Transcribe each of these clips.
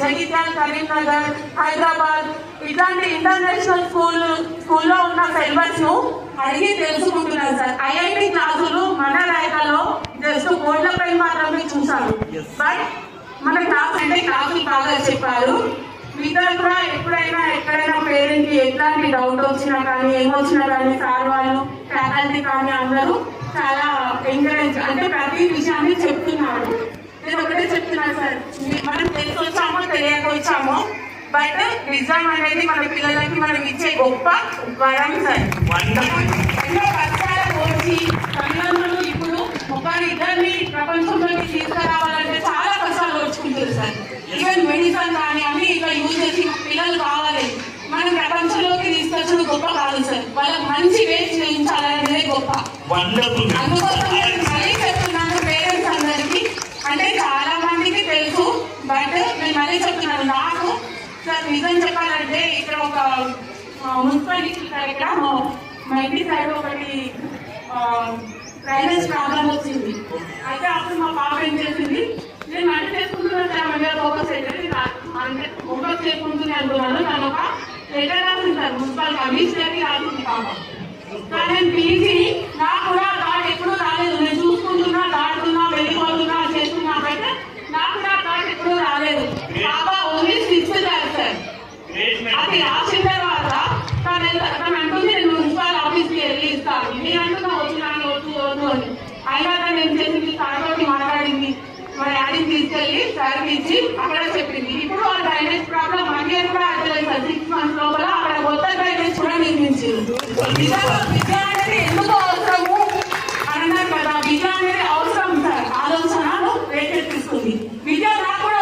జగిత్యాల, కరీంనగర్, హైదరాబాద్ ఇట్లాంటి ఇంటర్నేషనల్ స్కూల్లో ఉన్న సిలబస్ ను అడిగి తెలుసుకుంటున్నారు సార్. ఐఐటి క్లాసులు మన రాయకలో జస్ట్ బోర్డులపై మాత్రమే చూసారు. బట్ మన క్లాస్ అంటే క్లాసులు బాగా చెప్పారు. మీతో కూడా ఎప్పుడైనా ఎక్కడైనా పేరెంట్ కి ఎట్లాంటి డౌట్ వచ్చినా కానీ ఏమొచ్చినా కానీ సార్ వాళ్ళు ఫ్యాకల్టీ కానీ అందరూ చాలా ఎంకరేజ్ అంటే ప్రతి విషయాన్ని చెప్తున్నారు. నేను ఒకటే చెప్తున్నాను సార్, మనం తెలిసి వచ్చామో తెలియక వచ్చామో బట్ నిజం అనేది మన పిల్లలకి మనం ఇచ్చే గొప్ప వరం సార్. ఎన్నో కష్టాలు వచ్చి తల్లిదండ్రులు ఇప్పుడు ఒకరిద్దరిని ప్రపంచంలోకి తీసుకురావాలంటే చాలా కష్టాలు వచ్చుకుంటారు సార్. ఈవెన్ మెడిసిన్ కానీ అన్ని ఇట్లా యూజ్ చేసి పిల్లలు కావాలి మనం ప్రపంచంలోకి తీసుకొచ్చడం గొప్ప కాదు సార్. వాళ్ళకి మంచి వేసి చేయించాలనేదే గొప్ప. అందుకోసం మళ్ళీ చెప్తున్నాను పేరెంట్స్ అందరికి, అంటే చాలా మందికి తెలుసు బట్ నేను మళ్ళీ చెప్తున్నాను. నాకు సార్ నిజం చెప్పాలంటే ఇక్కడ ఒక మున్సిపాలిటీ ఇక్కడ మా ఇంటి సైడ్ ఒకటి డ్రైనేజ్ ప్రాబ్లం వచ్చింది. అయితే అప్పుడు మా పాప ఏం చేసింది, నేను మంట చేసుకుంటున్నాను ఫోకస్ అయితే అంటే ఫోకస్ చేసుకుంటుంది అనుకున్నాను. నన్ను ఒక లెటర్ రాసింది సార్ మున్సిపల్ కమిషనర్కి రాసింది పాప. కానీ నేను పిలిచి నాకు కూడా థాట్ ఎప్పుడూ రాలేదు. నేను చూసుకుంటున్నా, దాటుతున్నా, వెళ్ళిపోతున్నా, చేస్తున్నా బట్ నాకు కూడా థాట్ ఎప్పుడూ రాలేదు. పాప ఓన్లీ 6th క్లాస్ సార్. అది రాసిన తర్వాత తను అంటుంది నేను మున్సిపల్ ఆఫీస్కి వెళ్ళి ఇస్తాను, నేను అంటున్నా వచ్చినాను వద్దు అని. అయినా నేను చేసింది సార్తోటి మాట్లాడింది, మా డాడీని తీసుకెళ్ళి సార్కి ఇచ్చి అక్కడ చెప్పింది. ఇప్పుడు ఆ డ్రైనేజ్ ప్రాబ్లం 1 year కూడా అయిపోలేదు సార్. 6 months లోపల అక్కడ కొత్త డ్రైనేజ్ కూడా నిర్మించారు. విద్య అనేది ఎందుకు అవసరము అని అన్నారు కదా, విద్య అనేది అవసరం సార్. ఆలోచనను రేకెత్తిస్తుంది. విద్య నాకు కూడా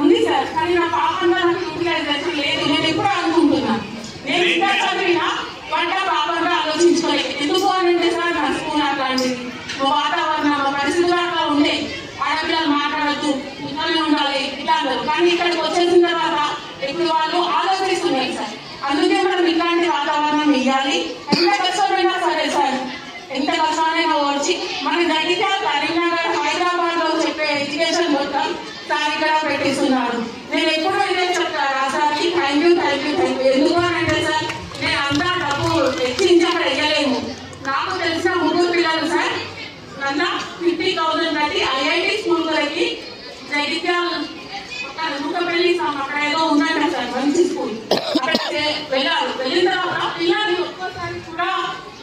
ఉంది సార్, కానీ నా పాపంగా నాకు యూటిలైజేషన్ లేదు. నేను ఎప్పుడు అనుకుంటున్నాను నేను ఇంకా చదివినా వంట పాపంగా ఆలోచించుకోలేదు. ఎందుకు అని అంటే సార్ నా స్కూల్ అట్లాంటిది, వాతావరణం పరిస్థితులు అట్లా ఉండే, ఆడపిల్లలు మాట్లాడద్దు, ఇంట్లోనే ఉండాలి ఇట్లా అన్నారు. కానీ ఇక్కడికి వచ్చేసిన తర్వాత ఇప్పుడు వాళ్ళు ఆలోచిస్తున్నారు సార్. అందుకే మనం ఇట్లాంటి వాతావరణం ఇవ్వాలి. ఎంత కష్టమైనా సరే సార్, ఎంత కష్టమైనా వచ్చి మన దగ్గర కరీంనగర్, హైదరాబాద్ లో చెప్పే ఎడ్యుకేషన్ మొత్తం సార్ ఇక్కడ పెట్టిస్తున్నారు. నేను ఎప్పుడూ ఇదే చెప్తాను ఆ సార్కి థ్యాంక్ యూ. ఎందుకు అని అంటే సార్ నేను అంతా డబ్బు తెచ్చించి అక్కడ వెయ్యలేము. నాకు తెలిసిన 3 పిల్లలు సార్ నన్ను 50,000 కట్టి ఐఐటి స్కూల్ వరకు జగిత్యాల ముఖపల్లి అక్కడ ఏదో ఉన్నాడు సార్ మంచి స్కూల్, అక్కడ వెళ్ళారు. వెళ్ళిన తర్వాత పిల్లలు ఒక్కసారి కూడా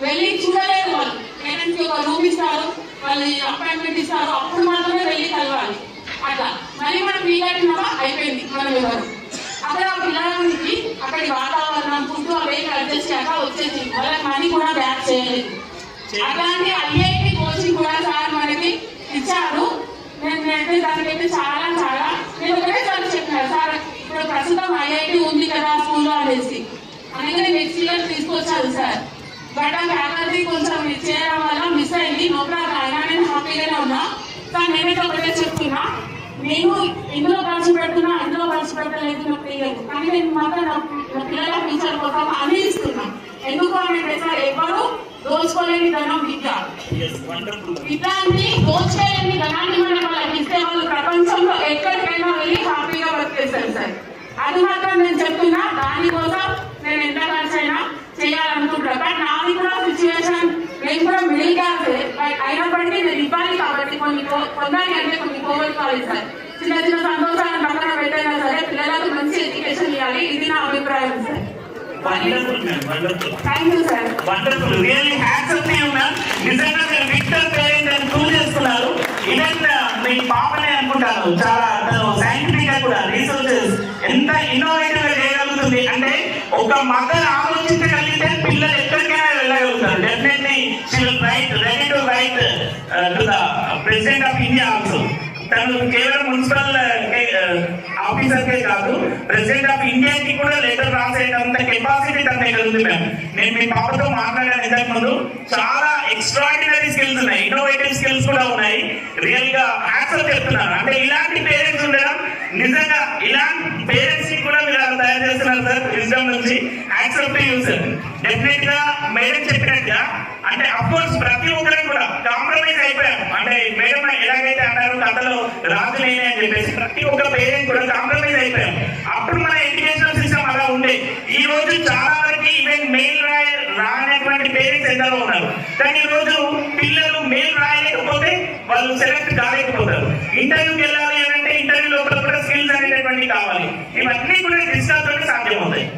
వెళ్ళి చూడలేదు. వాళ్ళు పేరెంట్స్కి ఒక రూమ్ ఇస్తారు, వాళ్ళు అపాయింట్మెంట్ ఇస్తారు, అప్పుడు మాత్రమే వెళ్ళి కలవాలి. అట్లా మళ్ళీ మనం వీలైనవా అయిపోయింది మనం ఎవరు అక్కడ పిల్లలకి అక్కడి వాతావరణం ఫుడ్ అవేమి అడ్జస్ట్ చేయక వచ్చేసి వాళ్ళకి మనీ కూడా బ్యాక్ చేయలేదు. అట్లాంటి ఐఐటి కోచింగ్ కూడా సార్ మనకి ఇచ్చారు. నేను దానికైతే చాలా నేను ఒకటే సార్ చెప్పినాను సార్ ఇప్పుడు ప్రస్తుతం ఐఐటి ఉంది కదా స్కూల్లో అనేసి, అందుకని నెక్స్ట్ ఇయర్ తీసుకొచ్చారు సార్. బట్ ఆ ఫ్యాకల్టీ కొంచెం చేయడం వల్ల మిస్ అయింది. నో ప్రాబ్లం, అయినా నేను హ్యాపీగానే ఉన్నా సార్. నేనైతే ఒకటే చెప్తున్నా, నేను ఇందులో ఖర్చు పెడుతున్నా, అందులో ఖర్చు పెట్టలేదు నాకు తెలియదు, కానీ నేను మాత్రం నా పిల్లల ఫ్యూచర్ కోసం అని ఇస్తున్నా. ఎందుకు అంటే సార్ ఎవరు దోచుకోలేని ధనం విద్య. ఇట్లాంటి దోచుకోలేని ధనాన్ని మనం వాళ్ళకి ఇస్తే వాళ్ళు ప్రపంచంలో ఎక్కడికైనా వెళ్ళి హ్యాపీగా బతికేస్తారు సార్. అది మాత్రం నేను చెప్తున్నా. దానికోసం నేను ఎంత ఖర్చు అయినా చేయాలనుకుంటున్నా. బట్ నాది కూడా సిచ్యువేషన్, నేను కూడా మిడిల్ క్లాస్ అయినప్పటికీ నేను ఇవ్వాలి కాబట్టి కొన్నాయి అంటే కొన్ని కోరుకోవాలి సార్. చిన్న సంతోషాలను పక్కన పెట్టైనా సరే పిల్లలకు మంచి ఎడ్యుకేషన్ ఇవ్వాలి. ఇది నా అభిప్రాయం sir. Thank you sir. Wonderful, really hats off to you ma'am. నిజంగా మీరు విక్టర్ పేరెంట్ అని ప్రూవ్ చేస్తున్నారు. ఈవెన్ మీ పాపనే అనుకుంటాను చాలా సైంటిఫిక్ గా కూడా రీసెర్చెస్ ఎంత ఇన్నోవేటివ్ గా చేయగలుగుతుంది అంటే ఒక మదర్ ఆలోచించగలిగితే పిల్లలు ఎక్కడికైనా వెళ్ళగలుగుతారు. Definitely she will ready to write to the president of India also. తను కేవలం మున్సిపల్ ఆఫీసర్ కే కాదు, ప్రెసిడెంట్ ఆఫ్ ఇండియాకి కూడా లెటర్ రాసేటంత కెపాసిటీ తన దగ్గర ఉంది మ్యామ్. నేను మీ పాపతో మాట్లాడాను ఇంతకు ముందు. చాలా ఎక్స్ట్రాడినరీ స్కిల్స్ ఉన్నాయి, ఇన్నోవేటివ్ స్కిల్స్ కూడా ఉన్నాయి. రియల్ గా హ్యాట్స్ చెప్తున్నాను. అంటే ఇలాంటి పేరెంట్స్ ఉండడం, నిజంగా ఇలాంటి పేరెంట్స్ ని కూడా మీరు తయారు చేస్తున్నారు సార్. విజ్డమ్ నుంచి hats to you sir. Definite గా మేడం చెప్పినట్టుగా అంటే అఫ్కోర్స్ ప్రతి ఒక్కరికి కూడా కాంప్రమైజ్ అయిపోయాం. అంటే మేడం ఎలాగైతే అన్నారు కథలో రాజు నేనే అని చెప్పేసి ప్రతి ఒక్క పేరెంట్ కూడా కాంప్రమైజ్ అయిపోయాం. అప్పుడు మన ఎడ్యుకేషన్ సిస్టమ్ అలా ఉండే. ఈ రోజు చాలా వరకు ఈవెన్ మెయిల్ రానటువంటి పేరెంట్స్ ఎందరో ఉన్నారు. కానీ ఈ రోజు పిల్లలు మెయిల్ రాయలేకపోతే వాళ్ళు సెలెక్ట్ కాలేకపోతారు. ఇంటర్వ్యూకి వెళ్ళాలి అని అంటే ఇంటర్వ్యూ లోపల కూడా స్కిల్స్ అనేటటువంటి కావాలి. ఇవన్నీ కూడా డిజిటల్ తోనే సాధ్యం అవుతాయి.